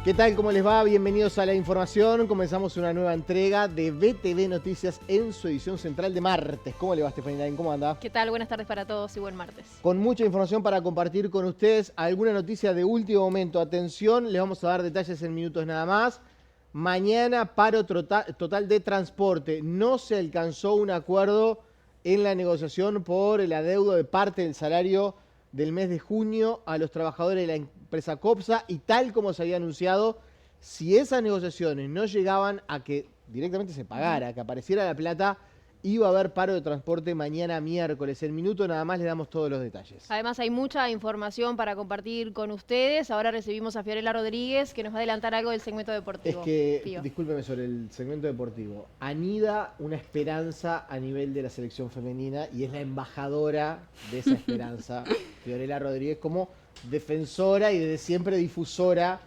¿Qué tal? ¿Cómo les va? Bienvenidos a la información. Comenzamos una nueva entrega de BTV Noticias en su edición central de martes. ¿Cómo le va, Estefanía? ¿Cómo anda? ¿Qué tal? Buenas tardes para todos y buen martes. Con mucha información para compartir con ustedes. Alguna noticia de último momento. Atención, les vamos a dar detalles en minutos nada más. Mañana paro total de transporte. No se alcanzó un acuerdo en la negociación por el adeudo de parte del salario del mes de junio a los trabajadores de la empresa Copsa, y tal como se había anunciado, si esas negociaciones no llegaban a que directamente se pagara, que apareciera la plata, iba a haber paro de transporte mañana miércoles. En minuto nada más le damos todos los detalles. Además hay mucha información para compartir con ustedes. Ahora recibimos a Fiorella Rodríguez, que nos va a adelantar algo del segmento deportivo. Es que, Fío. discúlpeme sobre el segmento deportivo, anida una esperanza a nivel de la selección femenina y es la embajadora de esa esperanza, Fiorella Rodríguez, como defensora y desde siempre difusora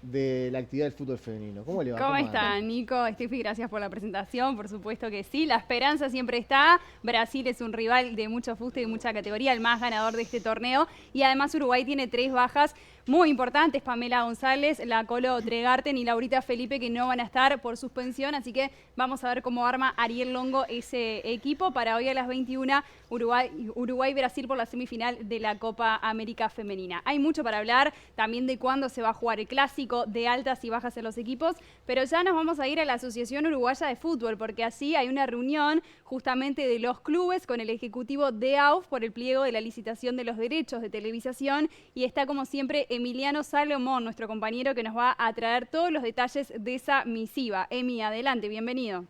de la actividad del fútbol femenino. ¿Cómo le va? ¿Cómo está, Nico? Estefi, gracias por la presentación. Por supuesto que sí, la esperanza siempre está. Brasil es un rival de mucho fuste y mucha categoría, el más ganador de este torneo. Y además Uruguay tiene 3 bajas muy importantes: Pamela González, la Colo Tregarten y Laurita Felipe, que no van a estar por suspensión. Así que vamos a ver cómo arma Ariel Longo ese equipo para hoy a las 21, Uruguay-Brasil por la semifinal de la Copa América Femenina. Hay mucho para hablar también de cuándo se va a jugar el clásico, de altas y bajas en los equipos, pero ya nos vamos a ir a la Asociación Uruguaya de Fútbol, porque así hay una reunión justamente de los clubes con el ejecutivo de AUF por el pliego de la licitación de los derechos de televisación, y está como siempre Emiliano Salomón, nuestro compañero, que nos va a traer todos los detalles de esa misiva. Emi, adelante, bienvenido.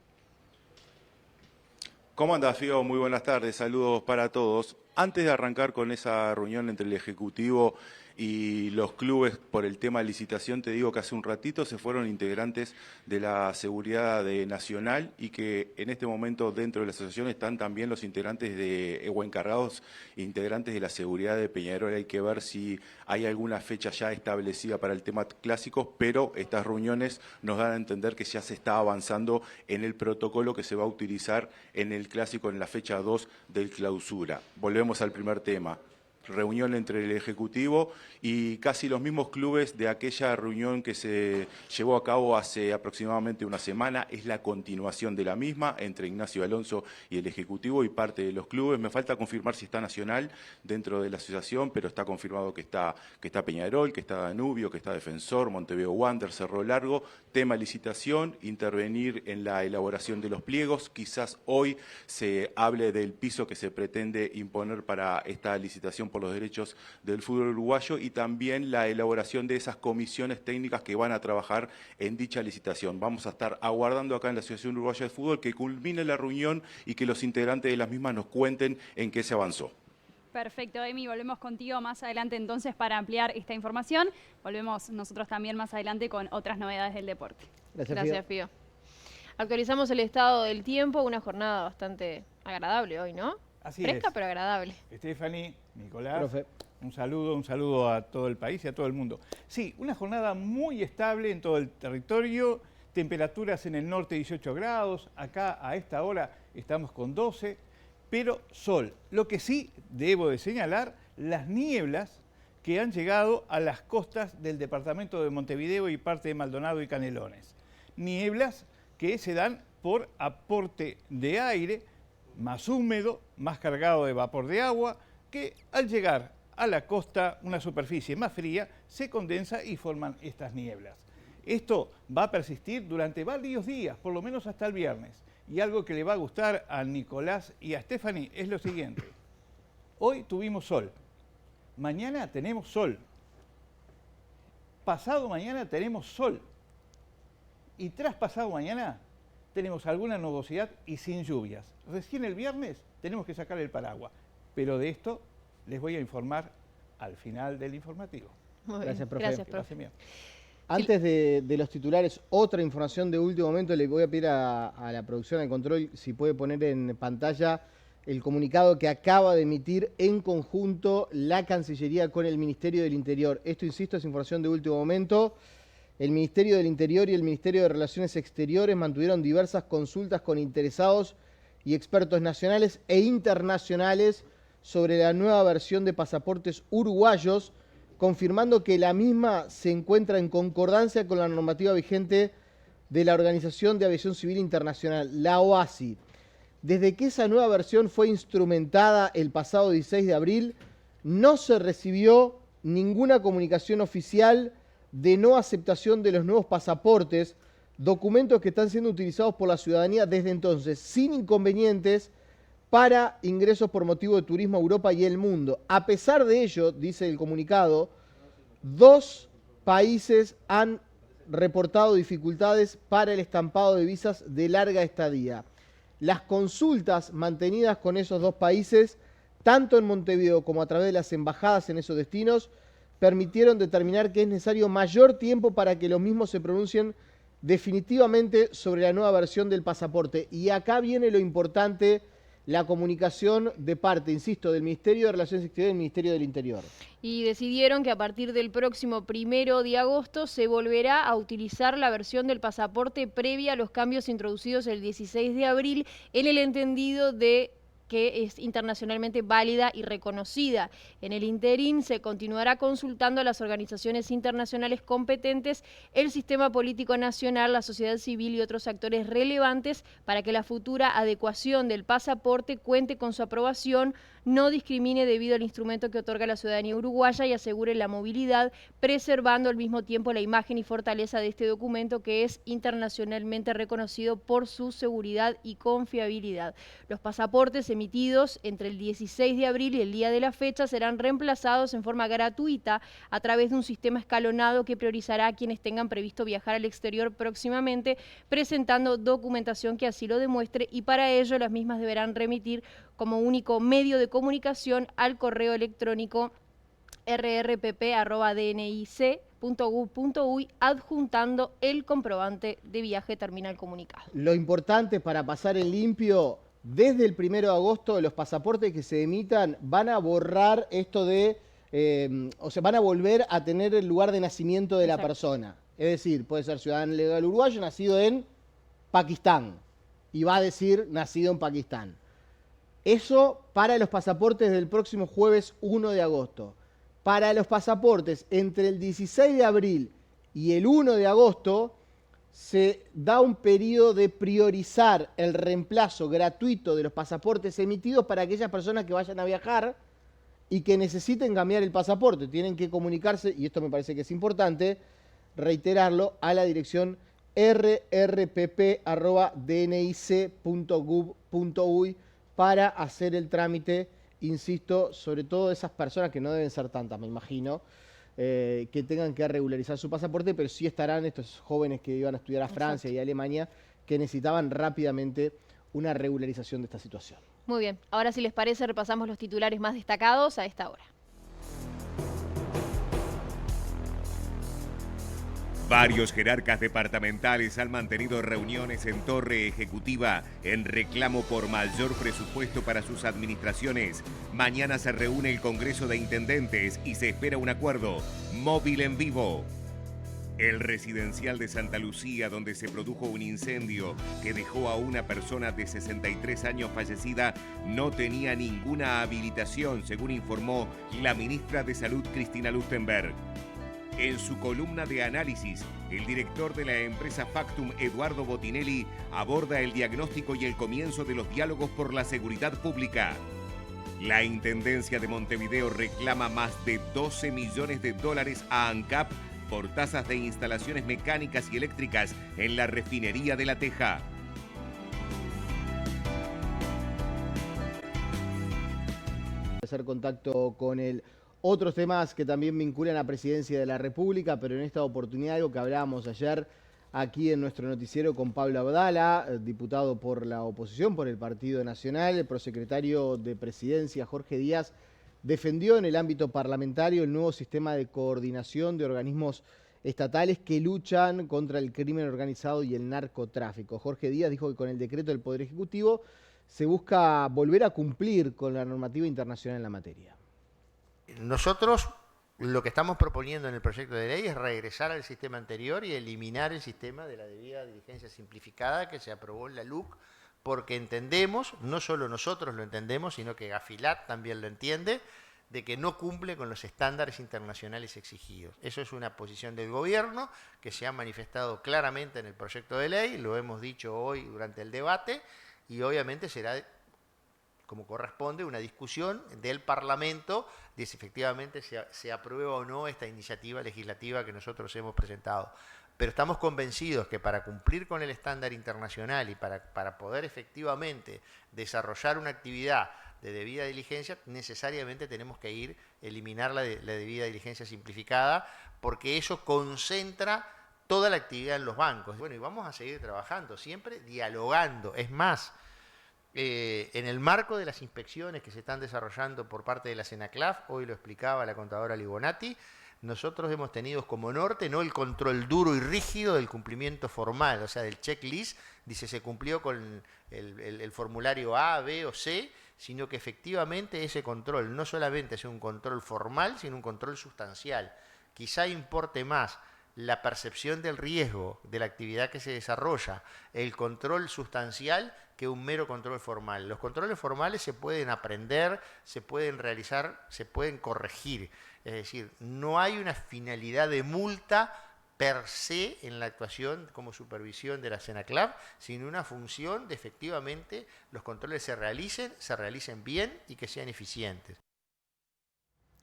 ¿Cómo anda, Fío? Muy buenas tardes, saludos para todos. Antes de arrancar con esa reunión entre el Ejecutivo y los clubes por el tema de licitación, te digo que hace un ratito se fueron integrantes de la seguridad de Nacional y que en este momento dentro de la asociación están también los integrantes o encargados integrantes de la seguridad de Peñarol. Hay que ver si hay alguna fecha ya establecida para el tema clásico, pero estas reuniones nos dan a entender que ya se está avanzando en el protocolo que se va a utilizar en el clásico en la fecha 2 del clausura. Volvemos al primer tema. Reunión entre el Ejecutivo y casi los mismos clubes de aquella reunión que se llevó a cabo hace aproximadamente una semana. Es la continuación de la misma entre Ignacio Alonso y el Ejecutivo y parte de los clubes. Me falta confirmar si está Nacional dentro de la asociación, pero está confirmado que está Peñarol, que está Danubio, que está Defensor, Montevideo Wanderers, Cerro Largo. Tema licitación, intervenir en la elaboración de los pliegos. Quizás hoy se hable del piso que se pretende imponer para esta licitación por los derechos del fútbol uruguayo y también la elaboración de esas comisiones técnicas que van a trabajar en dicha licitación. Vamos a estar aguardando acá en la Asociación Uruguaya de Fútbol que culmine la reunión y que los integrantes de las mismas nos cuenten en qué se avanzó. Perfecto, Emi, volvemos contigo más adelante entonces para ampliar esta información. Volvemos nosotros también más adelante con otras novedades del deporte. Gracias, Fío. Actualizamos el estado del tiempo, una jornada bastante agradable hoy, ¿no? Así Fresca, es. pero agradable. Stephanie, Nicolás, Profe. un saludo a todo el país y a todo el mundo. Sí, una jornada muy estable en todo el territorio, temperaturas en el norte 18 grados, acá a esta hora estamos con 12, pero sol. Lo que sí debo de señalar, las nieblas que han llegado a las costas del departamento de Montevideo y parte de Maldonado y Canelones. Nieblas que se dan por aporte de aire más húmedo, más cargado de vapor de agua, que al llegar a la costa, una superficie más fría, se condensa y forman estas nieblas. Esto va a persistir durante varios días, por lo menos hasta el viernes. Y algo que le va a gustar a Nicolás y a Stephanie es lo siguiente. Hoy tuvimos sol, mañana tenemos sol, pasado mañana tenemos sol y tras pasado mañana tenemos alguna nubosidad y sin lluvias. Recién el viernes tenemos que sacar el paraguas, pero de esto les voy a informar al final del informativo. Muy Gracias, bien. profe. Gracias, Que profe. pasen bien. Antes de los titulares, otra información de último momento. Le voy a pedir a la producción, al control, si puede poner en pantalla el comunicado que acaba de emitir en conjunto la Cancillería con el Ministerio del Interior. Esto, insisto, es información de último momento. El Ministerio del Interior y el Ministerio de Relaciones Exteriores mantuvieron diversas consultas con interesados y expertos nacionales e internacionales sobre la nueva versión de pasaportes uruguayos confirmando que la misma se encuentra en concordancia con la normativa vigente de la Organización de Aviación Civil Internacional, la OACI. Desde que esa nueva versión fue instrumentada el pasado 16 de abril, no se recibió ninguna comunicación oficial de no aceptación de los nuevos pasaportes, documentos que están siendo utilizados por la ciudadanía desde entonces, sin inconvenientes, para ingresos por motivo de turismo a Europa y el mundo. A pesar de ello, dice el comunicado, 2 países han reportado dificultades para el estampado de visas de larga estadía. Las consultas mantenidas con esos 2 países, tanto en Montevideo como a través de las embajadas en esos destinos, permitieron determinar que es necesario mayor tiempo para que los mismos se pronuncien definitivamente sobre la nueva versión del pasaporte. Y acá viene lo importante, la comunicación de parte, insisto, del Ministerio de Relaciones Exteriores y del Ministerio del Interior. Y decidieron que a partir del próximo 1 de agosto se volverá a utilizar la versión del pasaporte previa a los cambios introducidos el 16 de abril en el entendido de que es internacionalmente válida y reconocida. En el interín se continuará consultando a las organizaciones internacionales competentes, el sistema político nacional, la sociedad civil y otros actores relevantes para que la futura adecuación del pasaporte cuente con su aprobación, no discrimine debido al instrumento que otorga la ciudadanía uruguaya y asegure la movilidad, preservando al mismo tiempo la imagen y fortaleza de este documento que es internacionalmente reconocido por su seguridad y confiabilidad. Los pasaportes emitidos entre el 16 de abril y el día de la fecha serán reemplazados en forma gratuita a través de un sistema escalonado que priorizará a quienes tengan previsto viajar al exterior próximamente, presentando documentación que así lo demuestre, y para ello las mismas deberán remitir como único medio de comunicación al correo electrónico rrpp@dnic.gov.uy adjuntando el comprobante de viaje, termina el comunicado. Lo importante para pasar en limpio, desde el 1 de agosto los pasaportes que se emitan van a borrar esto de, o sea, van a volver a tener el lugar de nacimiento de la persona. Es decir, puede ser ciudadano legal uruguayo, nacido en Pakistán, y va a decir nacido en Pakistán. Eso para los pasaportes del próximo jueves 1 de agosto. Para los pasaportes entre el 16 de abril y el 1 de agosto se da un periodo de priorizar el reemplazo gratuito de los pasaportes emitidos para aquellas personas que vayan a viajar y que necesiten cambiar el pasaporte. Tienen que comunicarse, y esto me parece que es importante, reiterarlo, a la dirección rrpp@dnic.gov.uy para hacer el trámite, insisto, sobre todo esas personas que no deben ser tantas, me imagino, que tengan que regularizar su pasaporte, pero sí estarán estos jóvenes que iban a estudiar a Francia y a Alemania, que necesitaban rápidamente una regularización de esta situación. Muy bien, ahora si les parece repasamos los titulares más destacados a esta hora. Varios jerarcas departamentales han mantenido reuniones en Torre Ejecutiva en reclamo por mayor presupuesto para sus administraciones. Mañana se reúne el Congreso de Intendentes y se espera un acuerdo. Móvil en vivo. El residencial de Santa Lucía, donde se produjo un incendio que dejó a una persona de 63 años fallecida, no tenía ninguna habilitación, según informó la ministra de Salud, Cristina Lustenberg. En su columna de análisis, el director de la empresa Factum, Eduardo Botinelli, aborda el diagnóstico y el comienzo de los diálogos por la seguridad pública. La Intendencia de Montevideo reclama más de $12 millones a ANCAP por tasas de instalaciones mecánicas y eléctricas en la refinería de La Teja. Hacer contacto con él. Otros temas que también vinculan a la Presidencia de la República, pero en esta oportunidad algo que hablábamos ayer aquí en nuestro noticiero con Pablo Abdala, diputado por la oposición, por el Partido Nacional. El prosecretario de Presidencia, Jorge Díaz, defendió en el ámbito parlamentario el nuevo sistema de coordinación de organismos estatales que luchan contra el crimen organizado y el narcotráfico. Jorge Díaz dijo que con el decreto del Poder Ejecutivo se busca volver a cumplir con la normativa internacional en la materia. Nosotros lo que estamos proponiendo en el proyecto de ley es regresar al sistema anterior y eliminar el sistema de la debida diligencia simplificada que se aprobó en la LUC, porque entendemos, no solo nosotros lo entendemos, sino que Gafilat también lo entiende, de que no cumple con los estándares internacionales exigidos. Eso es una posición del gobierno que se ha manifestado claramente en el proyecto de ley, lo hemos dicho hoy durante el debate, y obviamente será, como corresponde, una discusión del Parlamento de si efectivamente se aprueba o no esta iniciativa legislativa que nosotros hemos presentado. Pero estamos convencidos que para cumplir con el estándar internacional y para poder efectivamente desarrollar una actividad de debida diligencia, necesariamente tenemos que eliminar la debida diligencia simplificada, porque eso concentra toda la actividad en los bancos. Bueno, y vamos a seguir trabajando, siempre dialogando. Es más, en el marco de las inspecciones que se están desarrollando por parte de la Senaclaf, hoy lo explicaba la contadora Libonati, nosotros hemos tenido como norte no el control duro y rígido del cumplimiento formal, o sea, del checklist, dice se cumplió con el formulario A, B o C, sino que efectivamente ese control no solamente es un control formal, sino un control sustancial. Quizá importe más la percepción del riesgo de la actividad que se desarrolla, el control sustancial, que un mero control formal. Los controles formales se pueden aprender, se pueden realizar, se pueden corregir. Es decir, no hay una finalidad de multa per se en la actuación como supervisión de la Senaclaf, sino una función de efectivamente los controles se realicen bien y que sean eficientes.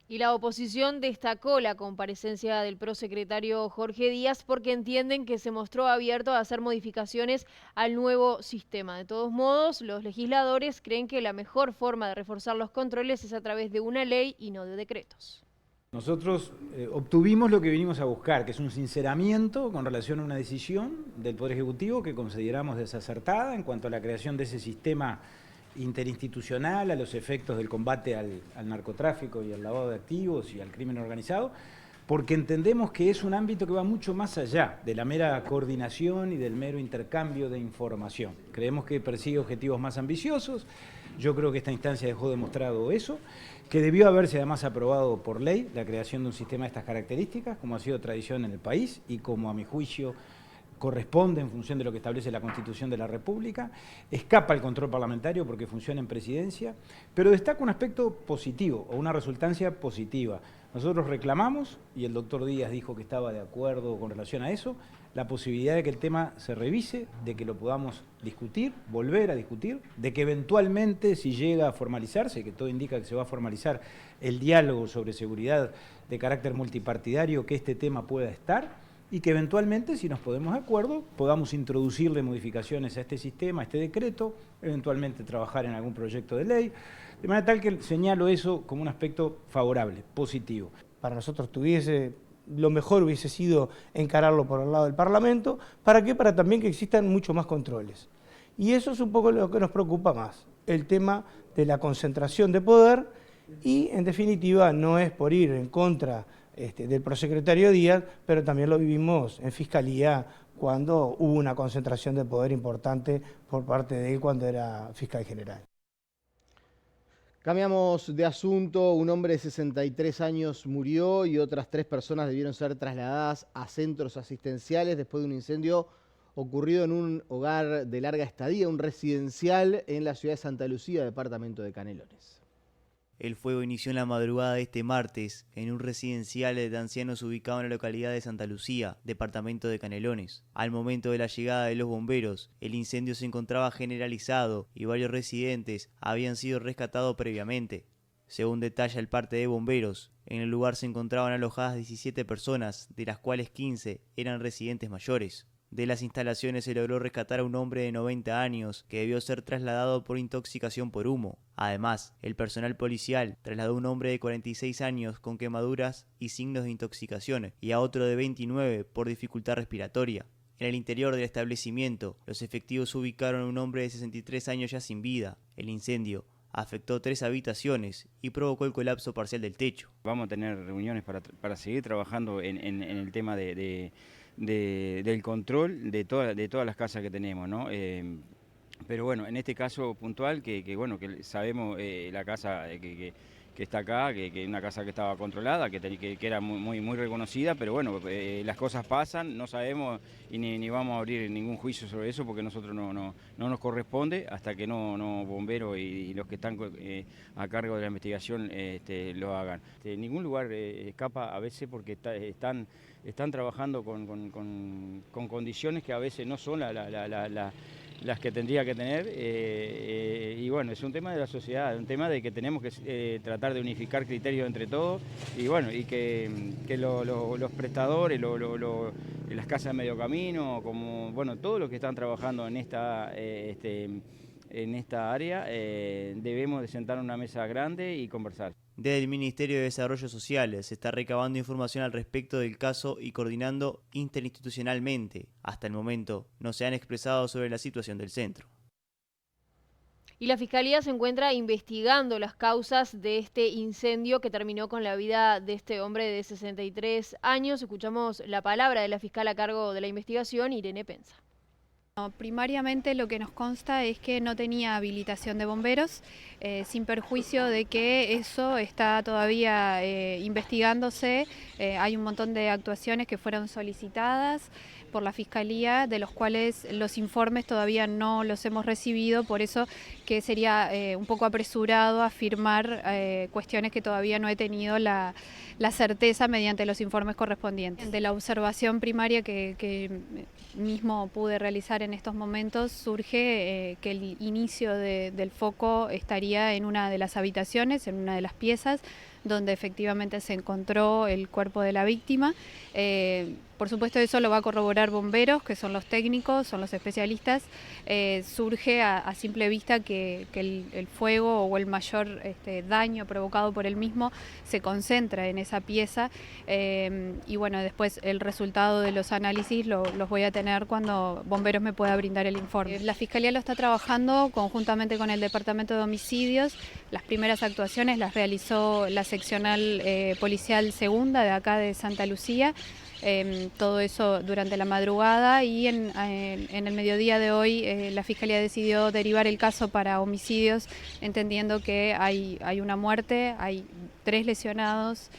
Y la oposición destacó la comparecencia del prosecretario Jorge Díaz porque entienden que se mostró abierto a hacer modificaciones al nuevo sistema. De todos modos, los legisladores creen que la mejor forma de reforzar los controles es a través de una ley y no de decretos. Nosotros obtuvimos lo que vinimos a buscar, que es un sinceramiento con relación a una decisión del Poder Ejecutivo que consideramos desacertada en cuanto a la creación de ese sistema interinstitucional, a los efectos del combate al narcotráfico y al lavado de activos y al crimen organizado, porque entendemos que es un ámbito que va mucho más allá de la mera coordinación y del mero intercambio de información. Creemos que persigue objetivos más ambiciosos. Yo creo que esta instancia dejó demostrado eso, que debió haberse además aprobado por ley la creación de un sistema de estas características, como ha sido tradición en el país y como a mi juicio corresponde en función de lo que establece la Constitución de la República, escapa al control parlamentario porque funciona en presidencia, pero destaca un aspecto positivo o una resultancia positiva. Nosotros reclamamos, y el doctor Díaz dijo que estaba de acuerdo con relación a eso, la posibilidad de que el tema se revise, de que lo podamos discutir, volver a discutir, de que eventualmente, si llega a formalizarse, que todo indica que se va a formalizar el diálogo sobre seguridad de carácter multipartidario, que este tema pueda estar, y que eventualmente, si nos ponemos de acuerdo, podamos introducirle modificaciones a este sistema, a este decreto, eventualmente trabajar en algún proyecto de ley, de manera tal que señalo eso como un aspecto favorable, positivo. Para nosotros lo mejor hubiese sido encararlo por el lado del Parlamento. ¿Para qué? Para también que existan mucho más controles. Y eso es un poco lo que nos preocupa más, el tema de la concentración de poder y, en definitiva, no es por ir en contra del prosecretario Díaz, pero también lo vivimos en Fiscalía cuando hubo una concentración de poder importante por parte de él cuando era fiscal general. Cambiamos de asunto. Un hombre de 63 años murió y otras 3 personas debieron ser trasladadas a centros asistenciales después de un incendio ocurrido en un hogar de larga estadía, un residencial en la ciudad de Santa Lucía, departamento de Canelones. El fuego inició en la madrugada de este martes en un residencial de ancianos ubicado en la localidad de Santa Lucía, departamento de Canelones. Al momento de la llegada de los bomberos, el incendio se encontraba generalizado y varios residentes habían sido rescatados previamente. Según detalla el parte de bomberos, en el lugar se encontraban alojadas 17 personas, de las cuales 15 eran residentes mayores. De las instalaciones se logró rescatar a un hombre de 90 años que debió ser trasladado por intoxicación por humo. Además, el personal policial trasladó a un hombre de 46 años con quemaduras y signos de intoxicación y a otro de 29 por dificultad respiratoria. En el interior del establecimiento, los efectivos ubicaron a un hombre de 63 años ya sin vida. El incendio afectó 3 habitaciones y provocó el colapso parcial del techo. Vamos a tener reuniones para seguir trabajando en el tema del control de todas las casas que tenemos, ¿no? Pero bueno, en este caso puntual, que sabemos la casa está acá, que es una casa que estaba controlada, que era muy reconocida, pero bueno, las cosas pasan, no sabemos y ni vamos a abrir ningún juicio sobre eso porque nosotros no nos corresponde hasta que no bomberos y los que están a cargo de la investigación lo hagan. Ningún lugar escapa a veces porque están trabajando con condiciones que a veces no son las que tendría que tener, y bueno, es un tema de la sociedad, un tema de que tenemos que tratar de unificar criterios entre todos, y bueno, y que los prestadores, las casas de medio camino, como bueno, todos los que están trabajando en esta área, debemos de sentar en una mesa grande y conversar. Desde el Ministerio de Desarrollo Social se está recabando información al respecto del caso y coordinando interinstitucionalmente. Hasta el momento no se han expresado sobre la situación del centro. Y la Fiscalía se encuentra investigando las causas de este incendio que terminó con la vida de este hombre de 63 años. Escuchamos la palabra de la fiscal a cargo de la investigación, Irene Penza. Primariamente lo que nos consta es que no tenía habilitación de bomberos, sin perjuicio de que eso está todavía investigándose. Hay un montón de actuaciones que fueron solicitadas por la Fiscalía, de los cuales los informes todavía no los hemos recibido, por eso que sería un poco apresurado afirmar cuestiones que todavía no he tenido la certeza mediante los informes correspondientes. De la observación primaria que mismo pude realizar en estos momentos, surge que el inicio del foco estaría en una de las habitaciones, en una de las piezas, donde efectivamente se encontró el cuerpo de la víctima. Por supuesto eso lo va a corroborar bomberos, que son los técnicos, son los especialistas. Surge a simple vista que el fuego o el mayor daño provocado por el mismo se concentra en esa pieza, y bueno, después el resultado de los análisis los voy a tener cuando bomberos me pueda brindar el informe. La Fiscalía lo está trabajando conjuntamente con el Departamento de Homicidios. Las primeras actuaciones las realizó la seccional policial segunda de acá de Santa Lucía. Todo eso durante la madrugada, y en el mediodía de hoy la Fiscalía decidió derivar el caso para homicidios, entendiendo que hay una muerte, hay 3 lesionados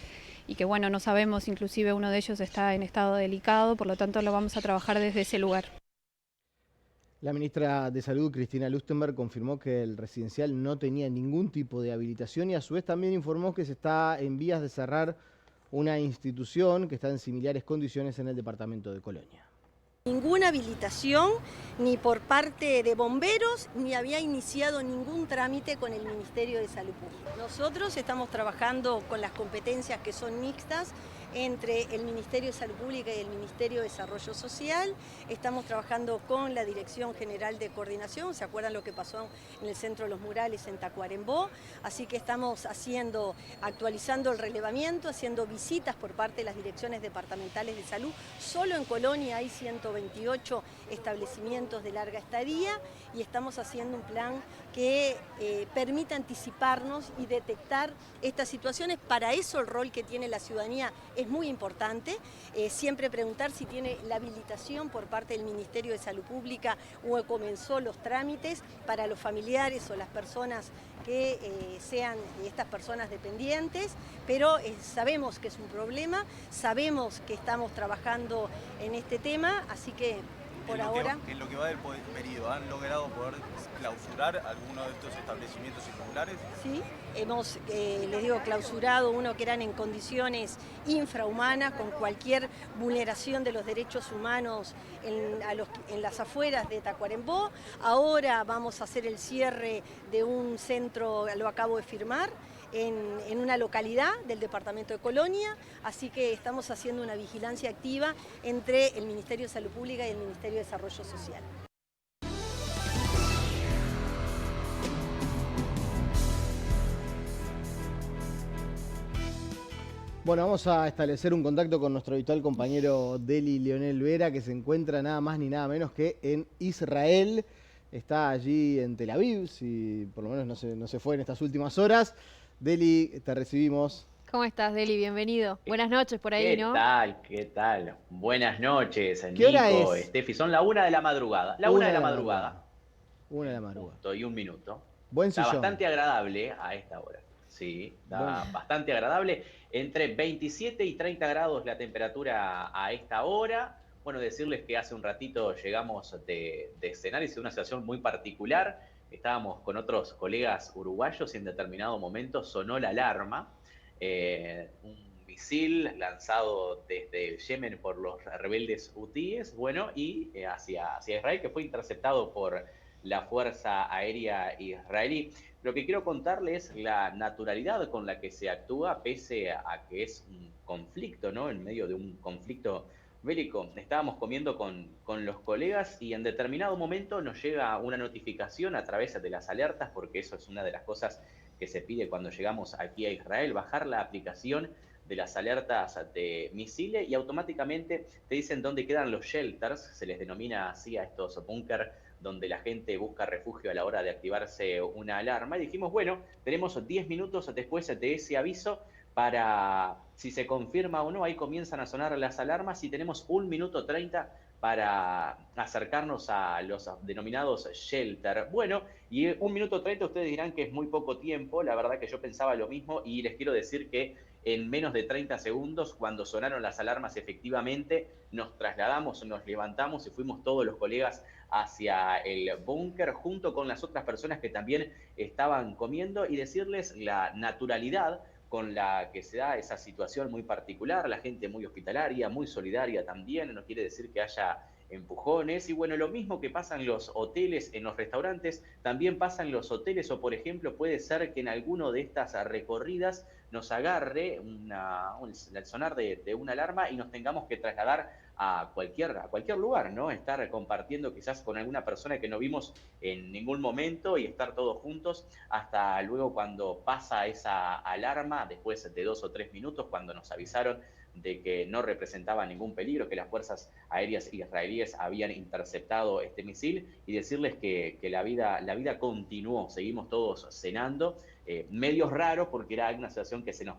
y que bueno, no sabemos, inclusive uno de ellos está en estado delicado, por lo tanto lo vamos a trabajar desde ese lugar. La ministra de Salud, Cristina Lustenberg, confirmó que el residencial no tenía ningún tipo de habilitación y a su vez también informó que se está en vías de cerrar una institución que está en similares condiciones en el departamento de Colonia. Ninguna habilitación, ni por parte de bomberos, ni había iniciado ningún trámite con el Ministerio de Salud Pública. Nosotros estamos trabajando con las competencias que son mixtas entre el Ministerio de Salud Pública y el Ministerio de Desarrollo Social. Estamos trabajando con la Dirección General de Coordinación, ¿se acuerdan lo que pasó en el Centro de los Murales en Tacuarembó? Así que estamos actualizando el relevamiento, haciendo visitas por parte de las direcciones departamentales de salud. Solo en Colonia hay 128 establecimientos de larga estadía y estamos haciendo un plan que permita anticiparnos y detectar estas situaciones. Para eso el rol que tiene la ciudadanía es muy importante. Siempre preguntar si tiene la habilitación por parte del Ministerio de Salud Pública o comenzó los trámites para los familiares o las personas que sean estas personas dependientes, pero sabemos que es un problema, sabemos que estamos trabajando en este tema, así que por ahora... En lo que va del periodo, ¿han logrado poder clausurar alguno de estos establecimientos irregulares? Sí, hemos, les digo, clausurado uno que eran en condiciones infrahumanas, con cualquier vulneración de los derechos humanos en las afueras de Tacuarembó. Ahora vamos a hacer el cierre de un centro, lo acabo de firmar, en una localidad del departamento de Colonia, así que estamos haciendo una vigilancia activa entre el Ministerio de Salud Pública y el Ministerio de Desarrollo Social. Bueno, vamos a establecer un contacto con nuestro habitual compañero Deli Leonel Vera, que se encuentra nada más ni nada menos que en Israel. Está allí en Tel Aviv, si por lo menos no se fue en estas últimas horas. Deli, te recibimos. ¿Cómo estás, Deli? Bienvenido. Buenas noches por ahí, ¿no? ¿Qué tal? Buenas noches, ¿Qué hora Nico, es? Steffi. Son la 1 de la madrugada. La 1 de la madrugada. 1 de la madrugada. Y un minuto. Buen Está sillón. bastante agradable a esta hora. Sí, está bastante agradable. Entre 27 y 30 grados la temperatura a esta hora. Bueno, decirles que hace un ratito llegamos de cenar y es una situación muy particular. Estábamos con otros colegas uruguayos y en determinado momento sonó la alarma. Un misil lanzado desde el Yemen por los rebeldes hutíes, bueno, y hacia Israel, que fue interceptado por la Fuerza Aérea Israelí. Lo que quiero contarles es la naturalidad con la que se actúa, pese a que es un conflicto, ¿no? En medio de un conflicto bélico. Estábamos comiendo con los colegas y en determinado momento nos llega una notificación a través de las alertas, porque eso es una de las cosas que se pide cuando llegamos aquí a Israel, bajar la aplicación de las alertas de misiles y automáticamente te dicen dónde quedan los shelters, se les denomina así a estos búnker donde la gente busca refugio a la hora de activarse una alarma. Y dijimos, bueno, tenemos 10 minutos después de ese aviso para, si se confirma o no, ahí comienzan a sonar las alarmas y tenemos 1 minuto 30 para acercarnos a los denominados shelter. Bueno, y 1 minuto 30 ustedes dirán que es muy poco tiempo, la verdad que yo pensaba lo mismo y les quiero decir que en menos de 30 segundos, cuando sonaron las alarmas, efectivamente nos trasladamos, nos levantamos y fuimos todos los colegas hacia el búnker junto con las otras personas que también estaban comiendo y decirles la naturalidad con la que se da esa situación muy particular, la gente muy hospitalaria, muy solidaria también, no quiere decir que haya empujones, y bueno, lo mismo que pasa en los hoteles, en los restaurantes, también pasa en los hoteles, o por ejemplo puede ser que en alguno de estas recorridas nos agarre el sonar de una alarma y nos tengamos que trasladar a cualquier lugar, ¿no? Estar compartiendo quizás con alguna persona que no vimos en ningún momento y estar todos juntos hasta luego cuando pasa esa alarma, después de 2 o 3 minutos, cuando nos avisaron de que no representaba ningún peligro, que las fuerzas aéreas israelíes habían interceptado este misil, y decirles que la vida continuó, seguimos todos cenando, medios raros porque era una situación que se nos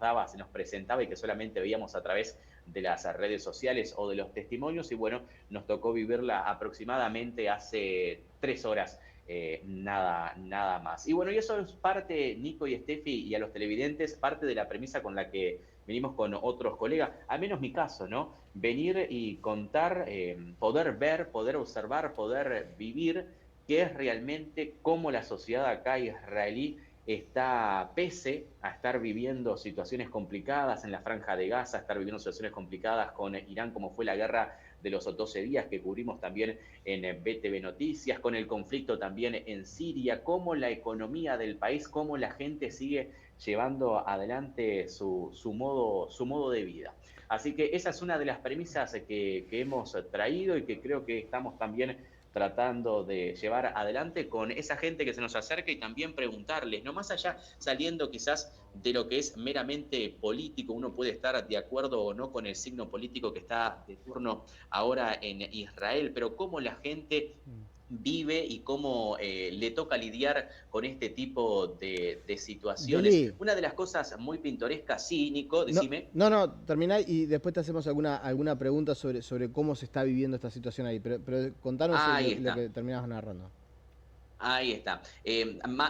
presentaba y que solamente veíamos a través de las redes sociales o de los testimonios, y bueno, nos tocó vivirla aproximadamente hace 3 horas. Nada más. Y bueno, y eso es parte, Nico y Steffi, y a los televidentes, parte de la premisa con la que venimos con otros colegas, al menos mi caso, ¿no? Venir y contar, poder ver, poder observar, poder vivir qué es realmente cómo la sociedad acá israelí está, pese a estar viviendo situaciones complicadas en la Franja de Gaza, estar viviendo situaciones complicadas con Irán, como fue la guerra de los 12 días que cubrimos también en BTV Noticias, con el conflicto también en Siria, cómo la economía del país, cómo la gente sigue llevando adelante su modo de vida. Así que esa es una de las premisas que hemos traído y que creo que estamos también tratando de llevar adelante con esa gente que se nos acerca, y también preguntarles, no más allá saliendo quizás de lo que es meramente político, uno puede estar de acuerdo o no con el signo político que está de turno ahora en Israel, pero cómo la gente vive y cómo le toca lidiar con este tipo de situaciones. Deli. Una de las cosas muy pintorescas, sí, Nico, decime. No, terminá y después te hacemos alguna pregunta sobre cómo se está viviendo esta situación ahí, pero contanos lo que terminabas narrando. Ahí está.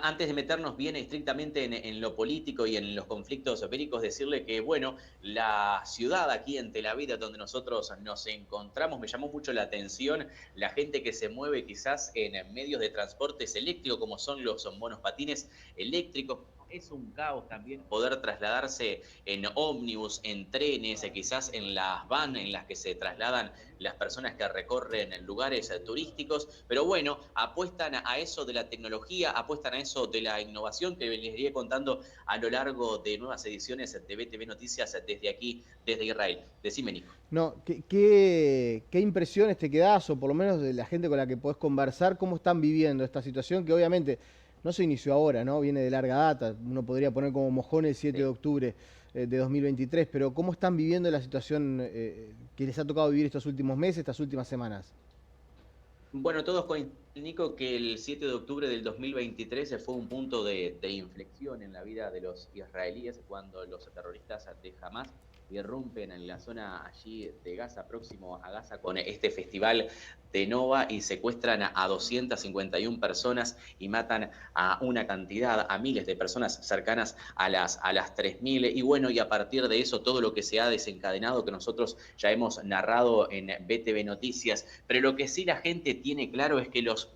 Antes de meternos bien estrictamente en lo político y en los conflictos bélicos, decirle que, bueno, la ciudad aquí en Tel Aviv, donde nosotros nos encontramos, me llamó mucho la atención la gente que se mueve quizás en medios de transportes eléctricos, como son los monopatines eléctricos. Es un caos también poder trasladarse en ómnibus, en trenes, quizás en las van en las que se trasladan las personas que recorren lugares turísticos, pero bueno, apuestan a eso de la tecnología, apuestan a eso de la innovación, que les iré contando a lo largo de nuevas ediciones de BTV Noticias desde aquí, desde Israel. Decime, Nico. No, ¿qué impresiones te quedás, o por lo menos de la gente con la que podés conversar, cómo están viviendo esta situación que obviamente no se inició ahora, ¿no? Viene de larga data, uno podría poner como mojón el 7 de octubre de 2023, pero ¿cómo están viviendo la situación que les ha tocado vivir estos últimos meses, estas últimas semanas? Bueno, todos coinciden, Nico, que el 7 de octubre del 2023 fue un punto de inflexión en la vida de los israelíes, cuando los terroristas de Hamas irrumpen en la zona allí de Gaza, próximo a Gaza, con este festival de Nova y secuestran a 251 personas y matan a una cantidad, a miles de personas cercanas a las 3.000. Y bueno, y a partir de eso todo lo que se ha desencadenado que nosotros ya hemos narrado en BTV Noticias. Pero lo que sí la gente tiene claro es que los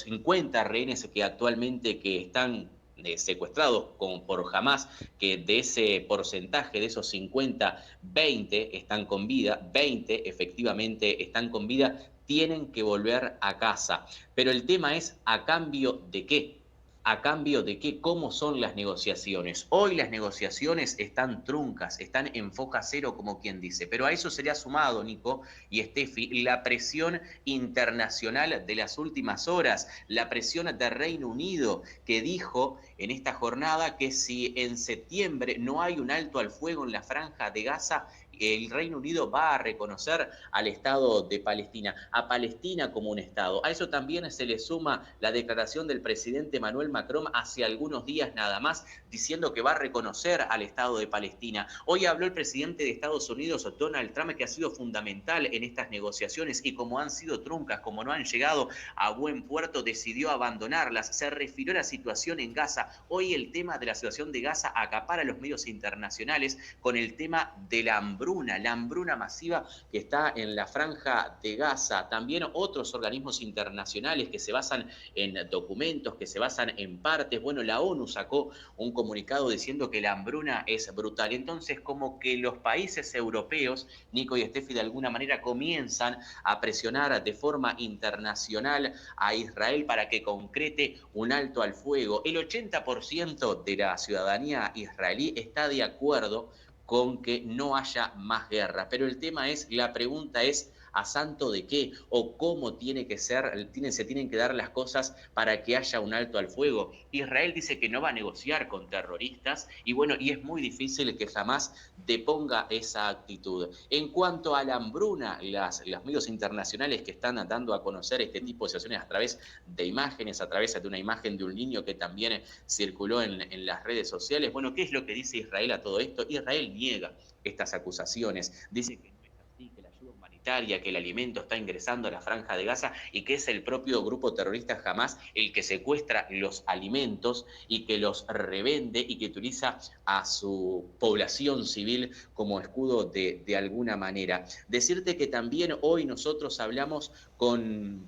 50 rehenes que actualmente están secuestrados por Hamás, que de ese porcentaje, de esos 50, 20 están con vida, 20 efectivamente están con vida, tienen que volver a casa. Pero el tema es, ¿a cambio de qué? ¿A cambio de qué? ¿Cómo son las negociaciones? Hoy las negociaciones están truncas, están en foca cero, como quien dice. Pero a eso se le ha sumado, Nico y Steffi, la presión internacional de las últimas horas, la presión de Reino Unido, que dijo en esta jornada que si en septiembre no hay un alto al fuego en la franja de Gaza, el Reino Unido va a reconocer al Estado de Palestina, a Palestina como un Estado. A eso también se le suma la declaración del presidente Emmanuel Macron hace algunos días nada más, diciendo que va a reconocer al Estado de Palestina. Hoy habló el presidente de Estados Unidos, Donald Trump, que ha sido fundamental en estas negociaciones y como han sido truncas, como no han llegado a buen puerto, decidió abandonarlas. Se refirió a la situación en Gaza. Hoy el tema de la situación de Gaza acapara los medios internacionales con el tema de la hambruna masiva que está en la franja de Gaza. También otros organismos internacionales que se basan en documentos, que se basan en partes. Bueno, la ONU sacó un comunicado diciendo que la hambruna es brutal. Entonces, como que los países europeos, Nico y Steffi, de alguna manera comienzan a presionar de forma internacional a Israel para que concrete un alto al fuego. El 80% de la ciudadanía israelí está de acuerdo con que no haya más guerra. Pero el tema es, la pregunta es, ¿a santo de qué? ¿O cómo tiene que ser, se tienen que dar las cosas para que haya un alto al fuego? Israel dice que no va a negociar con terroristas y bueno, y es muy difícil que jamás deponga esa actitud. En cuanto a la hambruna, los medios internacionales que están dando a conocer este tipo de situaciones a través de imágenes, a través de una imagen de un niño que también circuló en las redes sociales. Bueno, ¿qué es lo que dice Israel a todo esto? Israel niega estas acusaciones, dice que no es así, que la ayuda humanitaria, que el alimento está ingresando a la franja de Gaza y que es el propio grupo terrorista Hamás el que secuestra los alimentos y que los revende y que utiliza a su población civil como escudo de alguna manera. Decirte que también hoy nosotros hablamos con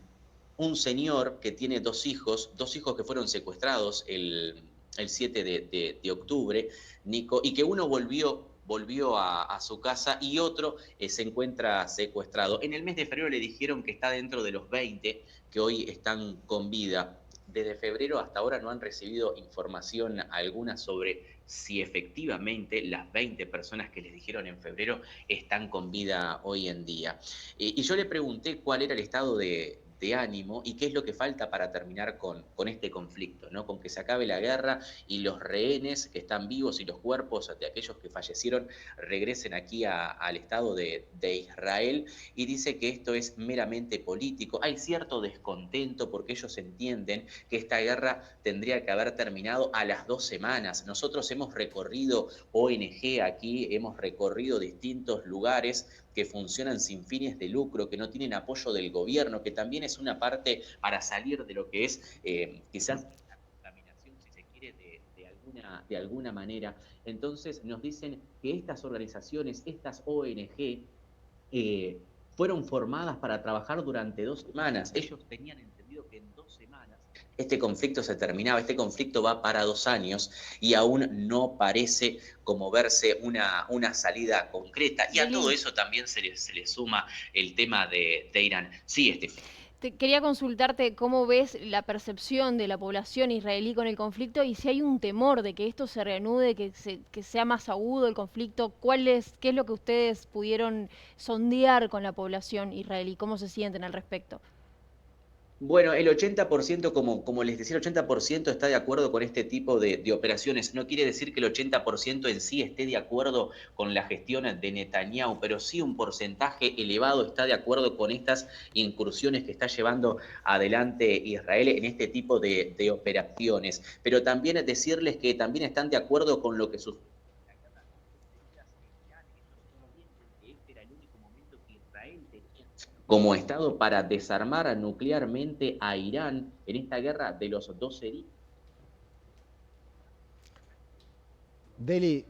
un señor que tiene dos hijos que fueron secuestrados el 7 de octubre, Nico, y que uno volvió a su casa y otro se encuentra secuestrado. En el mes de febrero le dijeron que está dentro de los 20 que hoy están con vida. Desde febrero hasta ahora no han recibido información alguna sobre si efectivamente las 20 personas que les dijeron en febrero están con vida hoy en día. Y yo le pregunté cuál era el estado de ánimo y qué es lo que falta para terminar con este conflicto, ¿no? Con que se acabe la guerra y los rehenes que están vivos y los cuerpos de aquellos que fallecieron regresen aquí al Estado de Israel, y dice que esto es meramente político. Hay cierto descontento porque ellos entienden que esta guerra tendría que haber terminado a las 2 semanas. Nosotros hemos recorrido ONG aquí, hemos recorrido distintos lugares que funcionan sin fines de lucro, que no tienen apoyo del gobierno, que también es una parte para salir de lo que es quizás la contaminación, si se quiere, de alguna manera. Entonces nos dicen que estas organizaciones, estas ONG, fueron formadas para trabajar durante 2 semanas. Ellos tenían entendido que en 2 semanas este conflicto se terminaba. Este conflicto va para 2 años y aún no parece como verse una salida concreta. Y a todo eso también se le suma el tema de Irán. Sí, Estefi. Quería consultarte cómo ves la percepción de la población israelí con el conflicto y si hay un temor de que esto se reanude, que sea más agudo el conflicto. ¿Qué es lo que ustedes pudieron sondear con la población israelí? ¿Cómo se sienten al respecto? Bueno, el 80%, como les decía, el 80% está de acuerdo con este tipo de operaciones. No quiere decir que el 80% en sí esté de acuerdo con la gestión de Netanyahu, pero sí un porcentaje elevado está de acuerdo con estas incursiones que está llevando adelante Israel en este tipo de operaciones. Pero también decirles que también están de acuerdo con lo que sucede. como Estado para desarmar nuclearmente a Irán en esta guerra de los 12 días. Deli,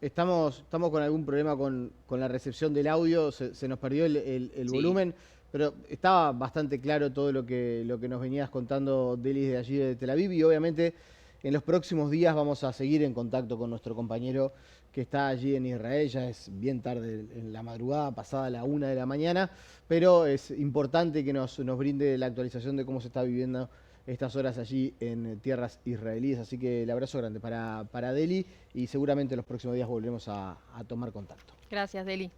estamos con algún problema con la recepción del audio, se nos perdió el volumen, pero estaba bastante claro todo lo que nos venías contando, Deli, de allí de Tel Aviv, y obviamente en los próximos días vamos a seguir en contacto con nuestro compañero que está allí en Israel. Ya es bien tarde en la madrugada, pasada la 1 de la mañana, pero es importante que nos brinde la actualización de cómo se está viviendo estas horas allí en tierras israelíes. Así que el abrazo grande para Deli, y seguramente en los próximos días volveremos a tomar contacto. Gracias, Deli.